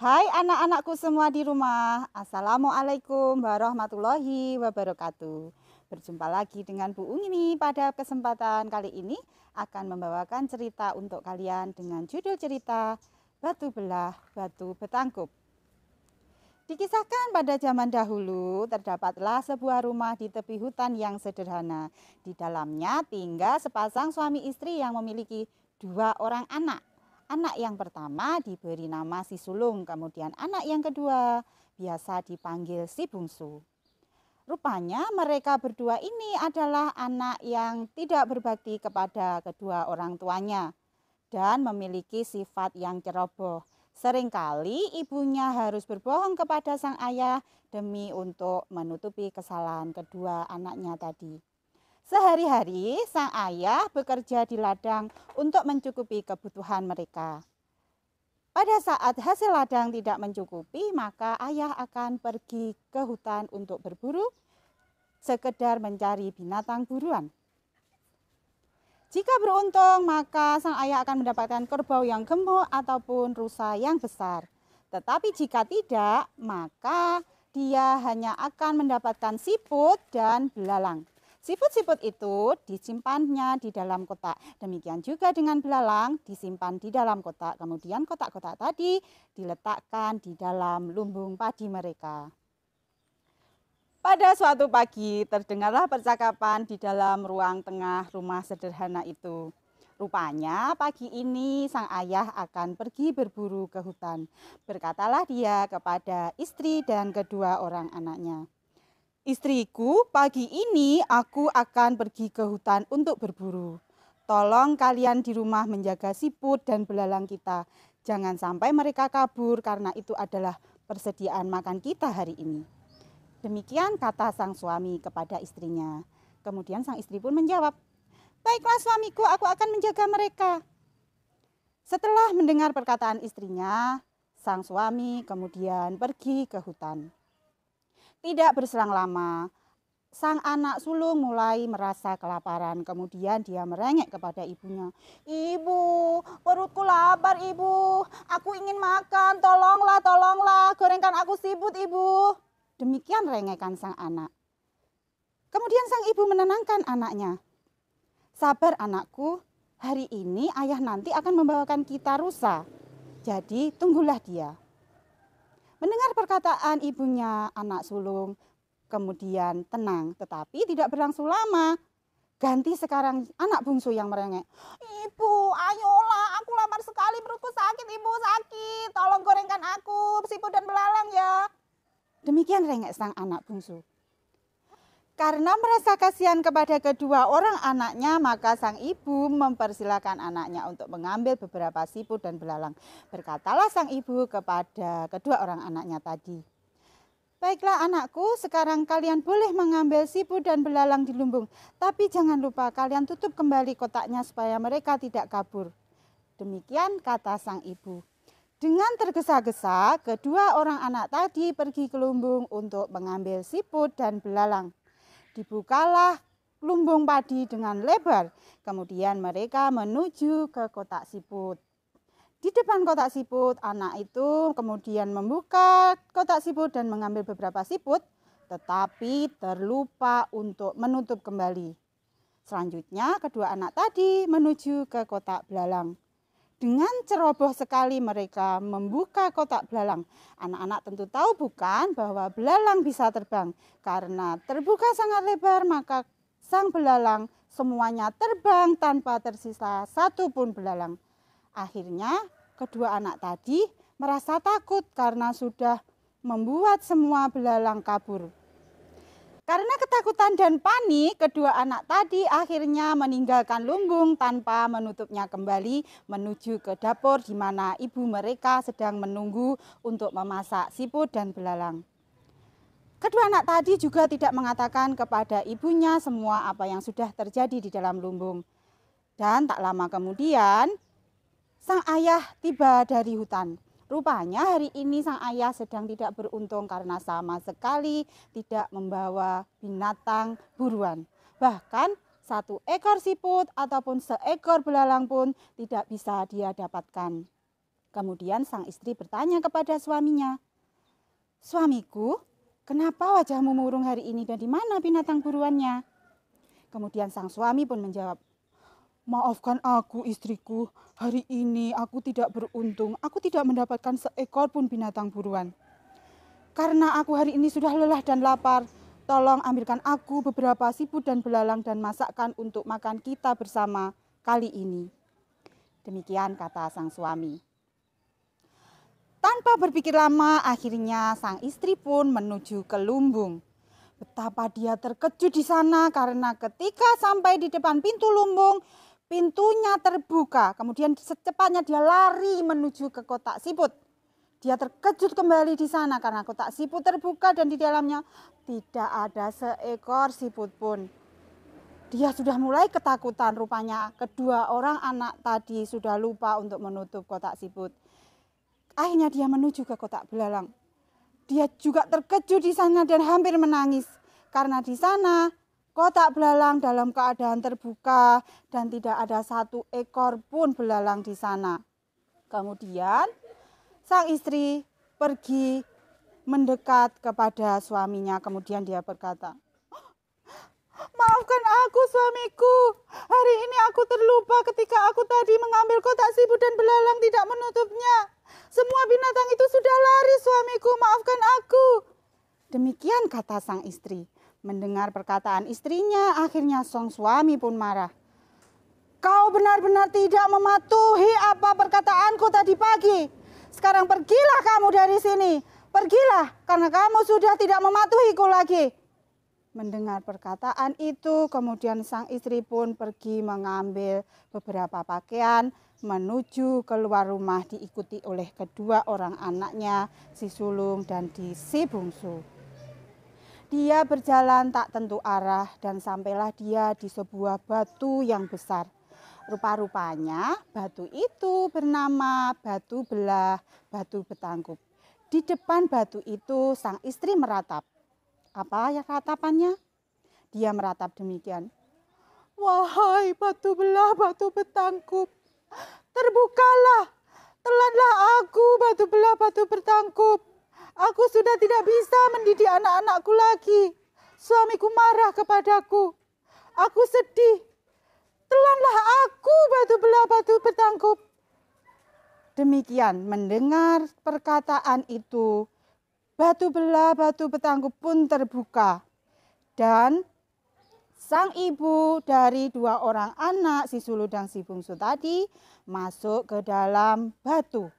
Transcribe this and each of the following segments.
Hai anak-anakku semua di rumah, Assalamualaikum warahmatullahi wabarakatuh. Berjumpa lagi dengan Bu Umi pada kesempatan kali ini akan membawakan cerita untuk kalian dengan judul cerita Batu Belah, Batu Betangkup. Dikisahkan pada zaman dahulu terdapatlah sebuah rumah di tepi hutan yang sederhana. Di dalamnya tinggal sepasang suami istri yang memiliki 2 orang anak. Anak yang pertama diberi nama si sulung, kemudian anak yang kedua biasa dipanggil si bungsu. Rupanya mereka berdua ini adalah anak yang tidak berbakti kepada kedua orang tuanya dan memiliki sifat yang ceroboh. Seringkali ibunya harus berbohong kepada sang ayah demi untuk menutupi kesalahan kedua anaknya tadi. Sehari-hari sang ayah bekerja di ladang untuk mencukupi kebutuhan mereka. Pada saat hasil ladang tidak mencukupi, maka ayah akan pergi ke hutan untuk berburu, sekedar mencari binatang buruan. Jika beruntung, maka sang ayah akan mendapatkan kerbau yang gemuk ataupun rusa yang besar. Tetapi jika tidak, maka dia hanya akan mendapatkan siput dan belalang. Siput-siput itu disimpannya di dalam kotak. Demikian juga dengan belalang disimpan di dalam kotak. Kemudian kotak-kotak tadi diletakkan di dalam lumbung padi mereka. Pada suatu pagi terdengarlah percakapan di dalam ruang tengah rumah sederhana itu. Rupanya pagi ini sang ayah akan pergi berburu ke hutan. Berkatalah dia kepada istri dan kedua orang anaknya. Istriku, pagi ini aku akan pergi ke hutan untuk berburu. Tolong kalian di rumah menjaga siput dan belalang kita. Jangan sampai mereka kabur karena itu adalah persediaan makan kita hari ini. Demikian kata sang suami kepada istrinya. Kemudian sang istri pun menjawab, baiklah suamiku, aku akan menjaga mereka. Setelah mendengar perkataan istrinya, sang suami kemudian pergi ke hutan. Tidak berselang lama, sang anak sulung mulai merasa kelaparan. Kemudian dia merengek kepada ibunya. Ibu, perutku lapar ibu. Aku ingin makan, tolonglah, gorengkan aku siput ibu. Demikian rengekan sang anak. Kemudian sang ibu menenangkan anaknya. Sabar anakku, hari ini ayah nanti akan membawakan kita rusa. Jadi tunggulah dia. Mendengar perkataan ibunya, anak sulung kemudian tenang, tetapi tidak berlangsung lama. Ganti sekarang anak bungsu yang merengek. Ibu, ayolah, aku lapar sekali, perutku sakit, ibu sakit. Tolong gorengkan aku, siput dan belalang ya. Demikian rengek sang anak bungsu. Karena merasa kasihan kepada kedua orang anaknya, maka sang ibu mempersilakan anaknya untuk mengambil beberapa siput dan belalang. Berkatalah sang ibu kepada kedua orang anaknya tadi. Baiklah anakku, sekarang kalian boleh mengambil siput dan belalang di lumbung. Tapi jangan lupa kalian tutup kembali kotaknya supaya mereka tidak kabur. Demikian kata sang ibu. Dengan tergesa-gesa, kedua orang anak tadi pergi ke lumbung untuk mengambil siput dan belalang. Dibukalah lumbung padi dengan lebar. Kemudian mereka menuju ke kotak siput. Di depan kotak siput, anak itu kemudian membuka kotak siput dan mengambil beberapa siput, tetapi terlupa untuk menutup kembali. Selanjutnya, kedua anak tadi menuju ke kotak belalang. Dengan ceroboh sekali mereka membuka kotak belalang. Anak-anak tentu tahu bukan bahwa belalang bisa terbang. Karena terbuka sangat lebar, maka sang belalang semuanya terbang tanpa tersisa satu pun belalang. Akhirnya kedua anak tadi merasa takut karena sudah membuat semua belalang kabur. Karena ketakutan dan panik, kedua anak tadi akhirnya meninggalkan lumbung tanpa menutupnya kembali menuju ke dapur di mana ibu mereka sedang menunggu untuk memasak siput dan belalang. Kedua anak tadi juga tidak mengatakan kepada ibunya semua apa yang sudah terjadi di dalam lumbung. Dan tak lama kemudian, sang ayah tiba dari hutan. Rupanya hari ini sang ayah sedang tidak beruntung karena sama sekali tidak membawa binatang buruan. Bahkan satu ekor siput ataupun seekor belalang pun tidak bisa dia dapatkan. Kemudian sang istri bertanya kepada suaminya, "Suamiku, kenapa wajahmu murung hari ini dan di mana binatang buruannya?" Kemudian sang suami pun menjawab, "Maafkan aku istriku, hari ini aku tidak beruntung, aku tidak mendapatkan seekor pun binatang buruan. Karena aku hari ini sudah lelah dan lapar, tolong ambilkan aku beberapa siput dan belalang dan masakkan untuk makan kita bersama kali ini." Demikian kata sang suami. Tanpa berpikir lama, akhirnya sang istri pun menuju ke lumbung. Betapa dia terkejut di sana karena ketika sampai di depan pintu lumbung, pintunya terbuka. Kemudian secepatnya dia lari menuju ke kotak siput. Dia terkejut kembali di sana karena kotak siput terbuka dan di dalamnya tidak ada seekor siput pun. Dia sudah mulai ketakutan, rupanya kedua orang anak tadi sudah lupa untuk menutup kotak siput. Akhirnya dia menuju ke kotak belalang. Dia juga terkejut di sana dan hampir menangis karena di sana kotak belalang dalam keadaan terbuka dan tidak ada satu ekor pun belalang di sana. Kemudian sang istri pergi mendekat kepada suaminya. Kemudian dia berkata, "Maafkan aku suamiku, hari ini aku terlupa ketika aku tadi mengambil kotak siput dan belalang tidak menutupnya. Semua binatang itu sudah lari suamiku, maafkan aku." Demikian kata sang istri. Mendengar perkataan istrinya, akhirnya sang suami pun marah. "Kau benar-benar tidak mematuhi apa perkataanku tadi pagi. Sekarang pergilah kamu dari sini. Pergilah karena kamu sudah tidak mematuhiku lagi." Mendengar perkataan itu, kemudian sang istri pun pergi mengambil beberapa pakaian menuju keluar rumah diikuti oleh kedua orang anaknya, si sulung dan si bungsu. Dia berjalan tak tentu arah dan sampailah dia di sebuah batu yang besar. Rupa-rupanya batu itu bernama batu belah, batu betangkup. Di depan batu itu sang istri meratap. Apa ya ratapannya? Dia meratap demikian. "Wahai batu belah, batu betangkup, terbukalah, telanlah aku batu belah, batu betangkup. Aku sudah tidak bisa mendidik anak-anakku lagi. Suamiku marah kepadaku. Aku sedih. Telanlah aku batu belah, batu betangkup." Demikian mendengar perkataan itu, batu belah, batu betangkup pun terbuka. Dan sang ibu dari dua orang anak, si sulung dan si bungsu tadi, masuk ke dalam batu.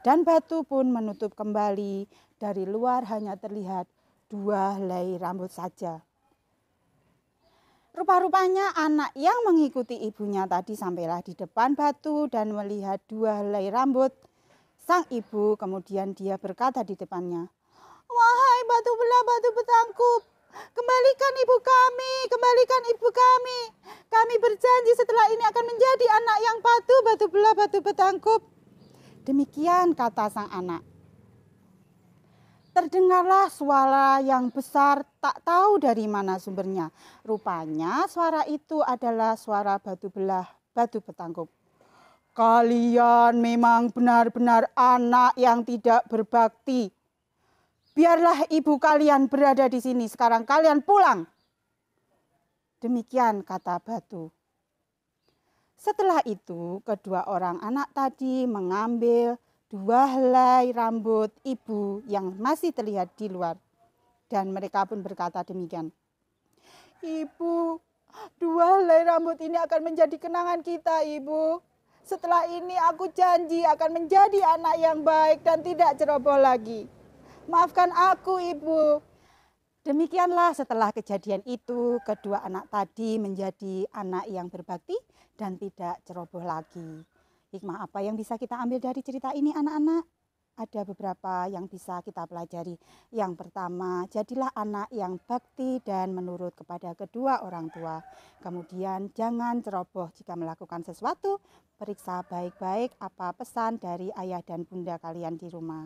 Dan batu pun menutup kembali. Dari luar hanya terlihat 2 helai rambut saja. Rupa-rupanya anak yang mengikuti ibunya tadi sampailah di depan batu dan melihat 2 helai rambut. Sang ibu kemudian dia berkata di depannya, "Wahai batu belah, batu betangkup, kembalikan ibu kami, kembalikan ibu kami. Kami berjanji setelah ini akan menjadi anak yang patuh, batu belah, batu betangkup." Demikian kata sang anak. Terdengarlah suara yang besar, tak tahu dari mana sumbernya. Rupanya suara itu adalah suara batu belah, batu betangkup. "Kalian memang benar-benar anak yang tidak berbakti. Biarlah ibu kalian berada di sini, sekarang kalian pulang." Demikian kata batu. Setelah itu, kedua orang anak tadi mengambil 2 helai rambut ibu yang masih terlihat di luar. Dan mereka pun berkata demikian, "Ibu, 2 helai rambut ini akan menjadi kenangan kita, Ibu. Setelah ini aku janji akan menjadi anak yang baik dan tidak ceroboh lagi. Maafkan aku, Ibu." Demikianlah setelah kejadian itu, kedua anak tadi menjadi anak yang berbakti dan tidak ceroboh lagi. Hikmah apa yang bisa kita ambil dari cerita ini, anak-anak? Ada beberapa yang bisa kita pelajari. Yang pertama, jadilah anak yang bakti dan menurut kepada kedua orang tua. Kemudian jangan ceroboh jika melakukan sesuatu. Periksa baik-baik apa pesan dari ayah dan bunda kalian di rumah.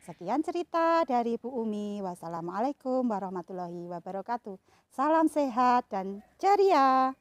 Sekian cerita dari Bu Umi. Wassalamualaikum warahmatullahi wabarakatuh. Salam sehat dan ceria.